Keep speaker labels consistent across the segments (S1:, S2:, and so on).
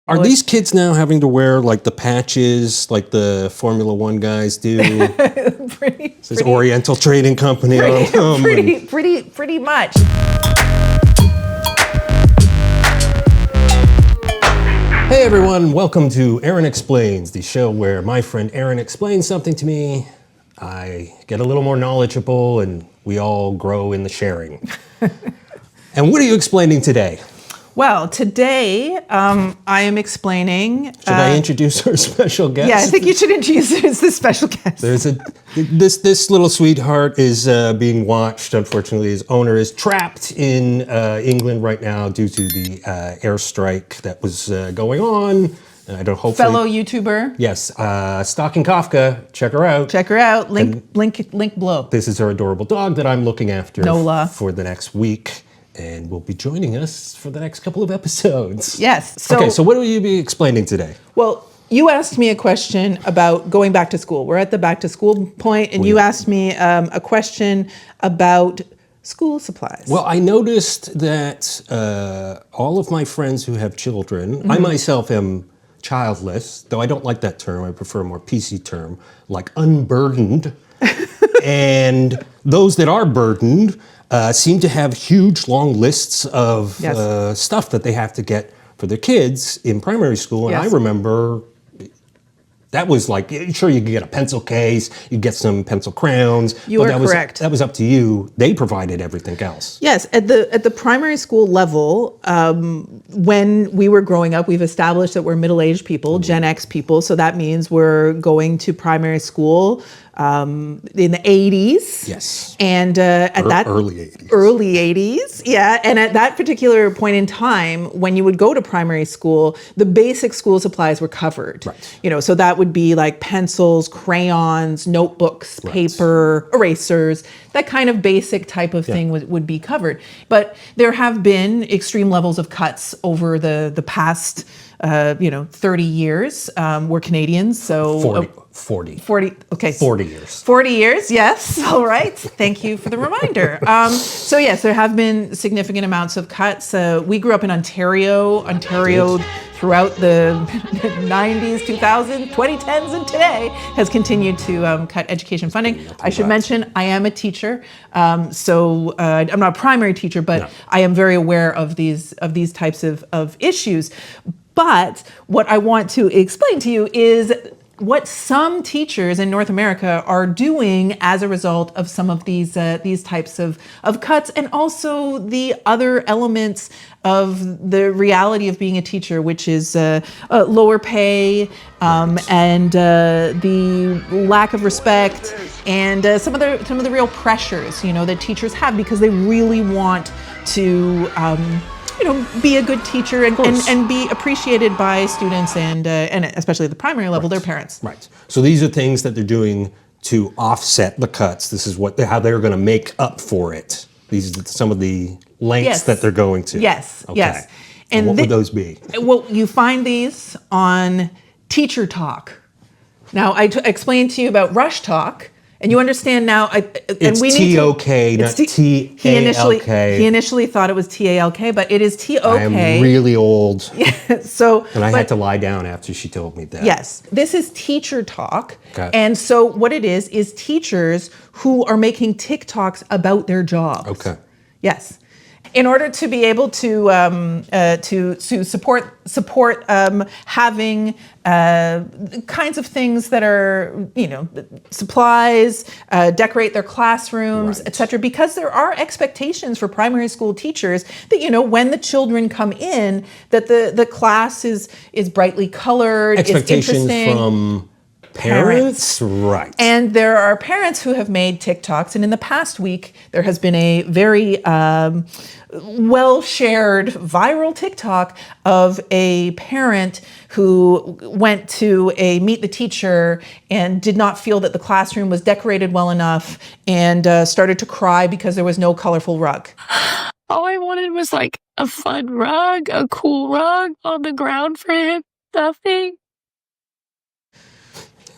S1: Are these kids now having to wear like the patches like the Formula One guys do? This Oriental Trading Company on them.
S2: Pretty much.
S1: Hey everyone, welcome to Erin Explains, the show where my friend Erin explains something to me. I get a little more knowledgeable and we all grow in the sharing. And what are you explaining today?
S2: Well, today I am explaining.
S1: Should I introduce our special guest?
S2: Yeah, I think you should introduce the special guest.
S1: This little sweetheart is being watched. Unfortunately, his owner is trapped in England right now due to the airstrike that was going on. And I don't hopefully
S2: fellow YouTuber.
S1: Yes, Stalking Kafka. Check her out.
S2: Check her out. Link below.
S1: This is her adorable dog that I'm looking after
S2: Nola.
S1: For the next week. And will be joining us for the next couple of episodes.
S2: Yes.
S1: Okay, so what will you be explaining today?
S2: Well, you asked me a question about going back to school. We're at the back to school point, and you asked me a question about school supplies.
S1: Well, I noticed that all of my friends who have children, I myself am childless, though I don't like that term. I prefer a more PC term, like unburdened. And those that are burdened seem to have huge, long lists of stuff that they have to get for their kids in primary school. And I remember that was like, sure, you could get a pencil case, you get some pencil crowns.
S2: You are correct.
S1: That was up to you. They provided everything else.
S2: Yes, at the primary school level, when we were growing up, we've established that we're middle-aged people, Gen X people. So that means we're going to primary school in the 80s.
S1: Yes.
S2: And at that
S1: early 80s.
S2: Early 80s, yeah. And at that particular point in time, when you would go to primary school, the basic school supplies were covered.
S1: Right.
S2: You know, so that would be like pencils, crayons, notebooks, paper, erasers, that kind of basic type of thing would be covered. But there have been extreme levels of cuts over the past 30 years. We're Canadians, so
S1: 40.
S2: Okay.
S1: 40 years.
S2: 40 years, yes. All right. Thank you for the reminder. So yes, there have been significant amounts of cuts. We grew up in Ontario throughout the 90s, 2000s, 2010s, and today has continued to cut education funding. I should mention I am a teacher, so I'm not a primary teacher, but I am very aware of these types of issues. But what I want to explain to you is what some teachers in North America are doing as a result of some of these types of cuts, and also the other elements of the reality of being a teacher, which is lower pay and the lack of respect and some of the real pressures that teachers have because they really want to be a good teacher and be appreciated by students and especially at the primary level, their parents.
S1: Right. So these are things that they're doing to offset the cuts. This is how they're going to make up for it. These are some of the lengths that they're going to.
S2: Yes.
S1: Okay.
S2: Yes.
S1: And what would those be?
S2: Well, you find these on Teacher Tok. Now, I explained to you about Rush Talk. And you understand now.
S1: It's T-O-K, not T-A-L-K.
S2: He initially thought it was T-A-L-K, but it is T-O-K.
S1: I am really old.
S2: Yeah,
S1: and I had to lie down after she told me that.
S2: Yes. This is Teacher Tok.
S1: Okay.
S2: And so what it is teachers who are making TikToks about their jobs.
S1: Okay.
S2: Yes. In order to be able to support having kinds of things that are supplies, decorate their classrooms, etc. Because there are expectations for primary school teachers that when the children come in, that the class is brightly colored,
S1: expectations
S2: is interesting.
S1: From parents? Right.
S2: And there are parents who have made TikToks. And in the past week, there has been a very well-shared viral TikTok of a parent who went to a Meet the Teacher and did not feel that the classroom was decorated well enough and started to cry because there was no colorful rug.
S3: All I wanted was like a fun rug, a cool rug on the ground for him. Nothing.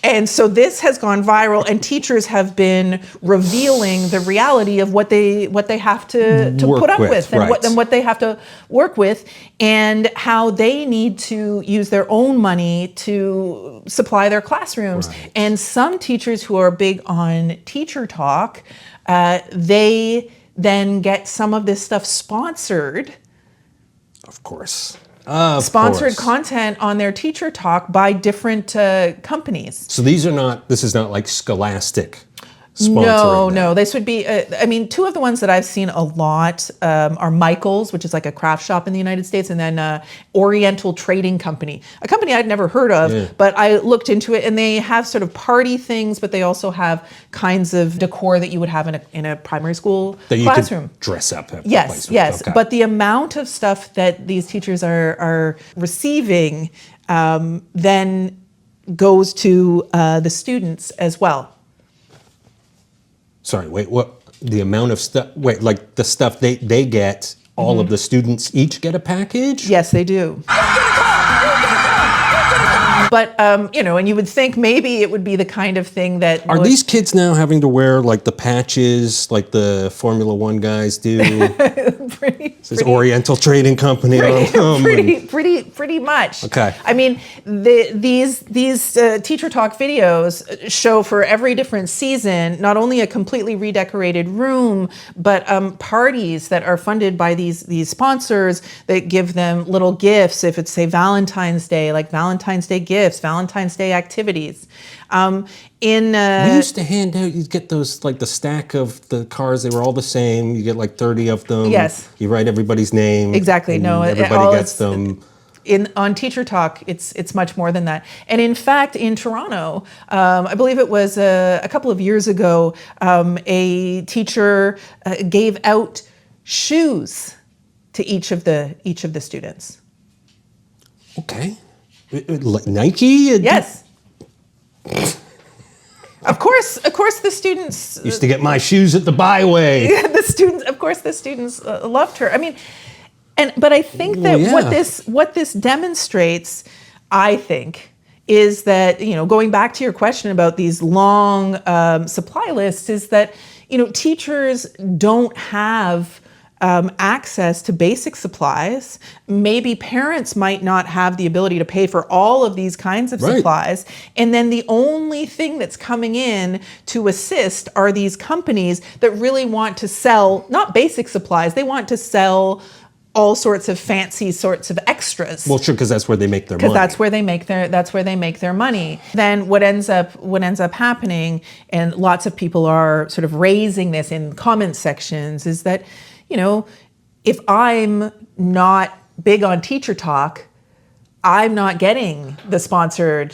S2: And so this has gone viral, and teachers have been revealing the reality of what they have to put up with, and
S1: right.
S2: what they have to work with, and how they need to use their own money to supply their classrooms.
S1: Right.
S2: And some teachers who are big on Teacher Talk, they then get some of this stuff sponsored.
S1: Of course.
S2: Sponsored content on their Teacher Talk by different companies.
S1: So this is not like Scholastic sponsoring
S2: No. This would be, two of the ones that I've seen a lot are Michael's, which is like a craft shop in the United States, and then Oriental Trading Company, a company I'd never heard of, but I looked into it, and they have sort of party things, but they also have kinds of decor that you would have in a primary school
S1: that you
S2: classroom.
S1: Could dress up.
S2: Yes. Okay. But the amount of stuff that these teachers are receiving then goes to the students as well.
S1: Sorry, wait, what? The amount of stuff, like the stuff they get, all of the students each get a package?
S2: Yes, they do. But, and you would think maybe it would be the kind of thing that...
S1: Are these kids now having to wear, like, the patches like the Formula One guys do? This Oriental Trading Company on them?
S2: Pretty much.
S1: Okay.
S2: I mean, these Teacher Talk videos show for every different season, not only a completely redecorated room, but parties that are funded by these sponsors that give them little gifts. If it's, say, Valentine's Day, like Valentine's Day gifts, Valentine's Day activities.
S1: We used to hand out, you'd get those, like the stack of the cars, they were all the same. You get like 30 of them.
S2: Yes.
S1: You write everybody's name.
S2: Exactly. No,
S1: everybody gets them.
S2: On Teacher Talk, it's much more than that. And in fact, in Toronto, I believe it was a couple of years ago, a teacher gave out shoes to each of the students.
S1: Okay. Like Nike?
S2: Yes. Of course, the students
S1: used to get my shoes at the Byway.
S2: The students loved her. I mean, but I think that what this demonstrates, I think, is that, going back to your question about these long supply lists, is that, teachers don't have access to basic supplies. Maybe parents might not have the ability to pay for all of these kinds of supplies. And then the only thing that's coming in to assist are these companies that really want to sell, not basic supplies, they want to sell all sorts of fancy sorts of extras.
S1: Well, sure, because that's where they make their money.
S2: Because that's where they make their money. Then what ends up happening, and lots of people are sort of raising this in comment sections, is that, if I'm not big on Teacher Talk, I'm not getting the sponsored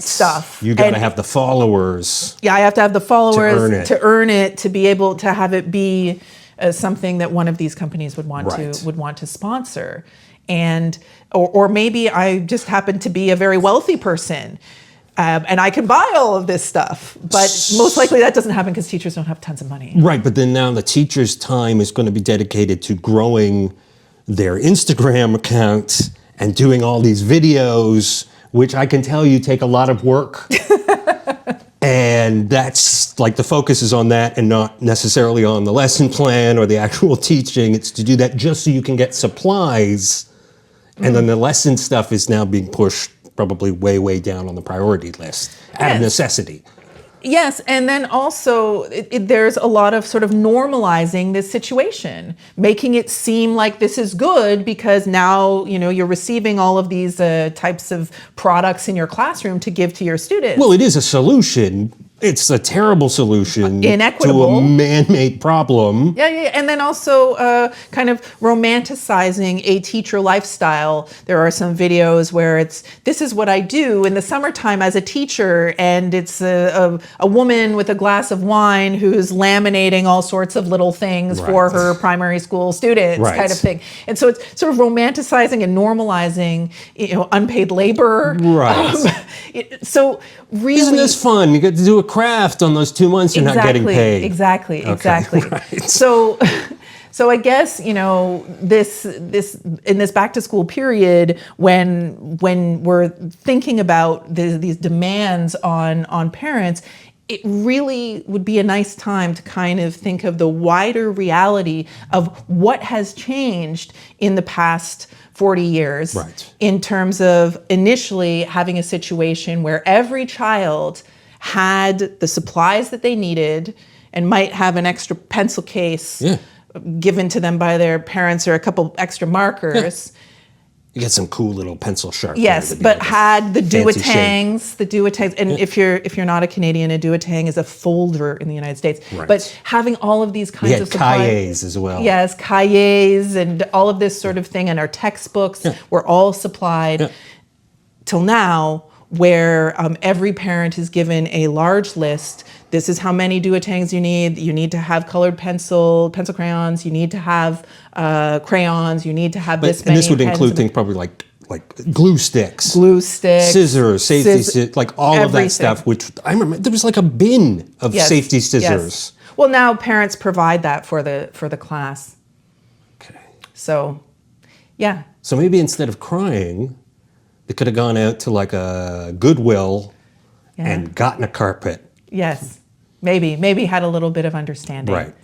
S2: stuff.
S1: You got to have the followers.
S2: Yeah, I have to have the followers
S1: to
S2: earn it, to be able to have it be something that one of these companies would want to sponsor. And or maybe I just happen to be a very wealthy person. And I can buy all of this stuff, but most likely that doesn't happen because teachers don't have tons of money.
S1: Right, but then now the teacher's time is going to be dedicated to growing their Instagram account and doing all these videos, which I can tell you take a lot of work. And that's like the focus is on that and not necessarily on the lesson plan or the actual teaching. It's to do that just so you can get supplies. And then the lesson stuff is now being pushed probably way down on the priority list out of necessity.
S2: Yes, and then also there's a lot of sort of normalizing this situation, making it seem like this is good because now, you're receiving all of these types of products in your classroom to give to your students.
S1: Well, it is a solution. It's a terrible solution
S2: Inequitable.
S1: to a man-made problem.
S2: Yeah. And then also kind of romanticizing a teacher lifestyle. There are some videos where this is what I do in the summertime as a teacher, and it's a woman with a glass of wine who's laminating all sorts of little things for her primary school students, kind of thing. And so it's sort of romanticizing and normalizing, unpaid labor.
S1: Right.
S2: So really,
S1: isn't this fun? You get to do a craft on those 2 months you're not getting paid.
S2: Exactly.
S1: Right.
S2: So I guess, this in this back to school period, when we're thinking about these demands on parents, it really would be a nice time to kind of think of the wider reality of what has changed in the past 40 years,
S1: Right.
S2: in terms of initially having a situation where every child had the supplies that they needed and might have an extra pencil case given to them by their parents or a couple extra markers.
S1: You get some cool little pencil sharpeners.
S2: Yes, but had the
S1: fancy
S2: duotangs, and if you're not a Canadian, a duotang is a folder in the United States.
S1: Right.
S2: But having all of these
S1: We
S2: kinds
S1: had
S2: of supplies,
S1: cahiers as well.
S2: yes, cahiers and all of this sort of thing, and our textbooks were all supplied till now, where every parent is given a large list. This is how many duotangs you need. You need to have colored pencil crayons. You need to have crayons. You need to have this many.
S1: And this would
S2: pens
S1: include
S2: and
S1: things probably like glue sticks,
S2: scissors,
S1: safety, like all of that
S2: everything.
S1: stuff. Which I remember there was like a bin of
S2: Yes,
S1: safety
S2: yes.
S1: scissors.
S2: Well, now parents provide that for the class.
S1: Okay.
S2: So, yeah.
S1: So maybe instead of crying, they could have gone out to like a Goodwill and gotten a carpet.
S2: Yes. Maybe had a little bit of understanding.
S1: Right.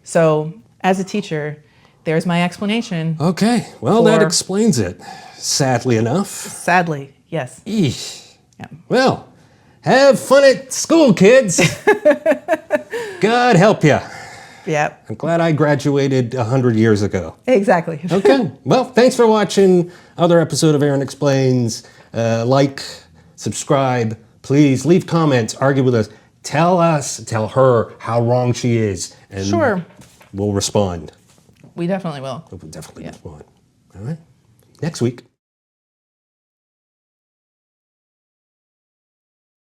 S2: So, as a teacher, there's my explanation.
S1: Okay. Well, that
S2: For-
S1: explains it. Sadly enough.
S2: Sadly, yes.
S1: Eesh.
S2: Yeah.
S1: Well, have fun at school, kids. God help you.
S2: Yep.
S1: I'm glad I graduated 100 years ago.
S2: Exactly.
S1: Okay. Well, thanks for watching another episode of Erin Explains. Like, subscribe, please leave comments, argue with us. Tell her how wrong she is. And
S2: Sure.
S1: we'll respond.
S2: We definitely will.
S1: We'll definitely respond. All right. Next week.